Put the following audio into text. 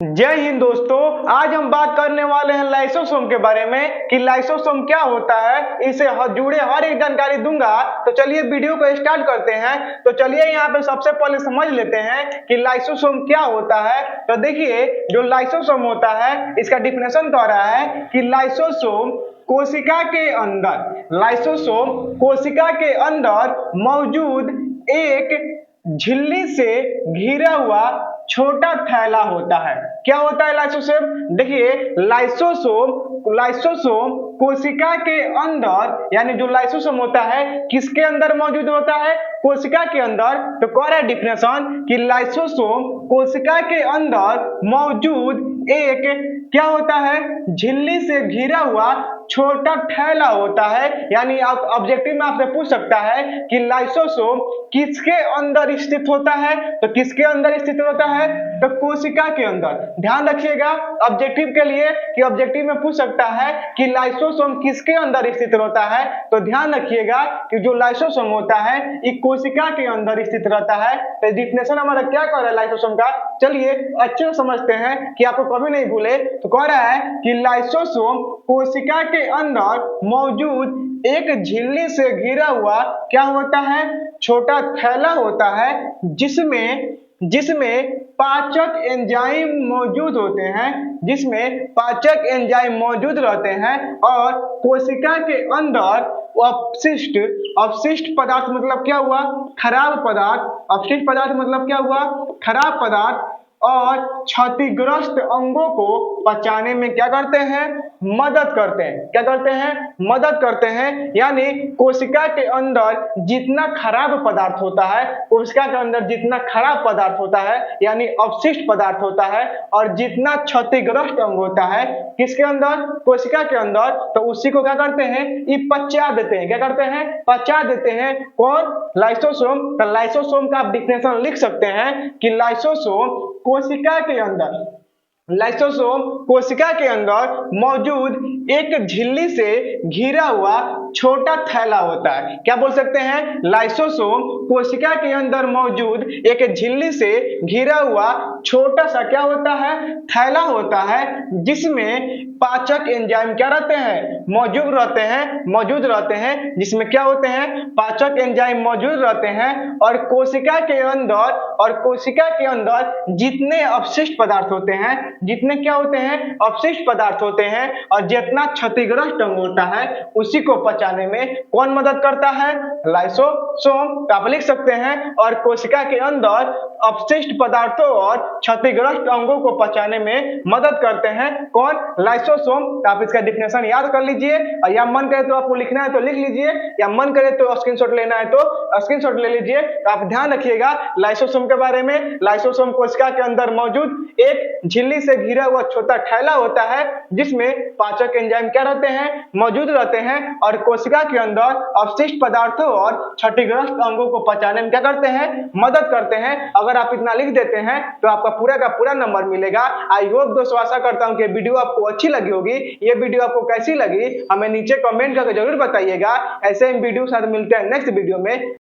जय हिंद दोस्तों। आज हम बात करने वाले हैं लाइसोसोम के बारे में कि लाइसोसोम क्या होता है, इसे जुड़े हर एक जानकारी दूंगा। तो चलिए वीडियो को स्टार्ट करते हैं। तो चलिए यहाँ पे सबसे पहले समझ लेते हैं कि लाइसोसोम क्या होता है। तो देखिए, जो लाइसोसोम होता है इसका डिफिनेशन कह रहा है कि लाइसोसोम कोशिका के अंदर, लाइसोसोम कोशिका के अंदर मौजूद एक झिल्ली से घिरा हुआ छोटा थैला होता है। क्या होता है लाइसोसोम? देखिए, लाइसोसोम लाइसोसोम कोशिका के अंदर, यानी जो लाइसोसोम होता है किसके अंदर मौजूद होता है? कोशिका के अंदर। तो कह रहा है डिफिनेशन कि लाइसोसोम कोशिका के अंदर मौजूद एक क्या होता है? झिल्ली से घिरा हुआ छोटा थैला होता है। यानी आप ऑब्जेक्टिव में आपसे पूछ सकता है कि लाइसोसोम किसके अंदर स्थित होता है? तो किसके अंदर स्थित होता है? तो कोशिका के अंदर। ध्यान रखिएगा ऑब्जेक्टिव के लिए कि ऑब्जेक्टिव में पूछ सकता है कि लाइसोसोम किसके अंदर स्थित होता है। तो ध्यान रखिएगा कि जो लाइसोसोम होता है ये कोशिका के अंदर स्थित रहता है। तो डिफिनेशन हमारा क्या कह रहा है लाइसोसोम का, चलिए अच्छे से समझते हैं कि आपको कभी नहीं भूले। तो कह रहा है कि लाइसोसोम कोशिका के अंदर मौजूद एक झिल्ली से घिरा हुआ क्या होता है? छोटा थैला होता है, जिसमें जिसमें पाचक एंजाइम मौजूद होते हैं, जिसमें पाचक एंजाइम मौजूद रहते हैं। और कोशिका के अंदर अपशिष्ट अपशिष्ट पदार्थ मतलब क्या हुआ? खराब पदार्थ। अपशिष्ट पदार्थ मतलब क्या हुआ? खराब पदार्थ। और क्षतिग्रस्त अंगों को पचाने में क्या करते हैं? मदद करते हैं। क्या करते हैं? मदद करते हैं। यानी कोशिका के अंदर जितना खराब पदार्थ होता है, कोशिका के अंदर जितना खराब पदार्थ होता है यानी अपशिष्ट पदार्थ होता है, और जितना क्षतिग्रस्त अंग होता है किसके अंदर? कोशिका के अंदर, तो उसी को क्या करते हैं? ये पचा देते हैं। क्या करते हैं? पचा देते हैं। कौन? लाइसोसोम। तो लाइसोसोम का आप डिफिनेशन लिख सकते हैं कि लाइसोसोम कोशिका के अंदर, लाइसोसोम कोशिका के अंदर मौजूद एक झिल्ली से घिरा हुआ छोटा थैला होता है। क्या बोल सकते हैं? लाइसोसोम कोशिका के अंदर मौजूद एक झिल्ली से घिरा हुआ छोटा सा क्या होता है? थैला होता है, जिसमें पाचक एंजाइम क्या रहते हैं? मौजूद रहते हैं। जिसमें क्या होते हैं? पाचक एंजाइम मौजूद रहते हैं। और कोशिका के अंदर जितने अपशिष्ट पदार्थ होते हैं, जितने क्या होते हैं? अपशिष्ट पदार्थ होते हैं, और जितना क्षतिग्रस्त अंग होता है उसी को पचाने में कौन मदद करता है? लाइसोसोम। तो आप लिख सकते हैं, और कोशिका के अंदर अपशिष्ट पदार्थों और क्षतिग्रस्त अंगों को पचाने में मदद करते हैं कौन? लाइसोसोम। तो आप इसका डिफिनेशन याद कर लीजिए, और या मन करे तो आपको लिखना है तो लिख लीजिए, या मन करे तो स्क्रीनशॉट लेना है तो स्क्रीनशॉट ले लीजिए। तो आप ध्यान रखिएगा लाइसोसोम के बारे में। लाइसोसोम कोशिका के अंदर मौजूद एक झिल्ली से घिरा हुआ छोटा थैला होता है, जिसमें पाचक एंजाइम क्या रहते हैं? मौजूद रहते हैं। और कोशिका के अंदर अपशिष्ट पदार्थों और क्षतिग्रस्त अंगों को पचाने में क्या करते हैं? मदद करते हैं। अगर आप इतना लिख देते हैं तो आपका पूरा का पूरा नंबर मिलेगा। आई होप दोस्तों, आशा करता हूं कि वीडियो आपको अच्छी लगी होगी। ये वीडियो आपको कैसी लगी हमें नीचे कमेंट करके जरूर बताइएगा। ऐसे ही वीडियो के साथ मिलते हैं नेक्स्ट वीडियो में।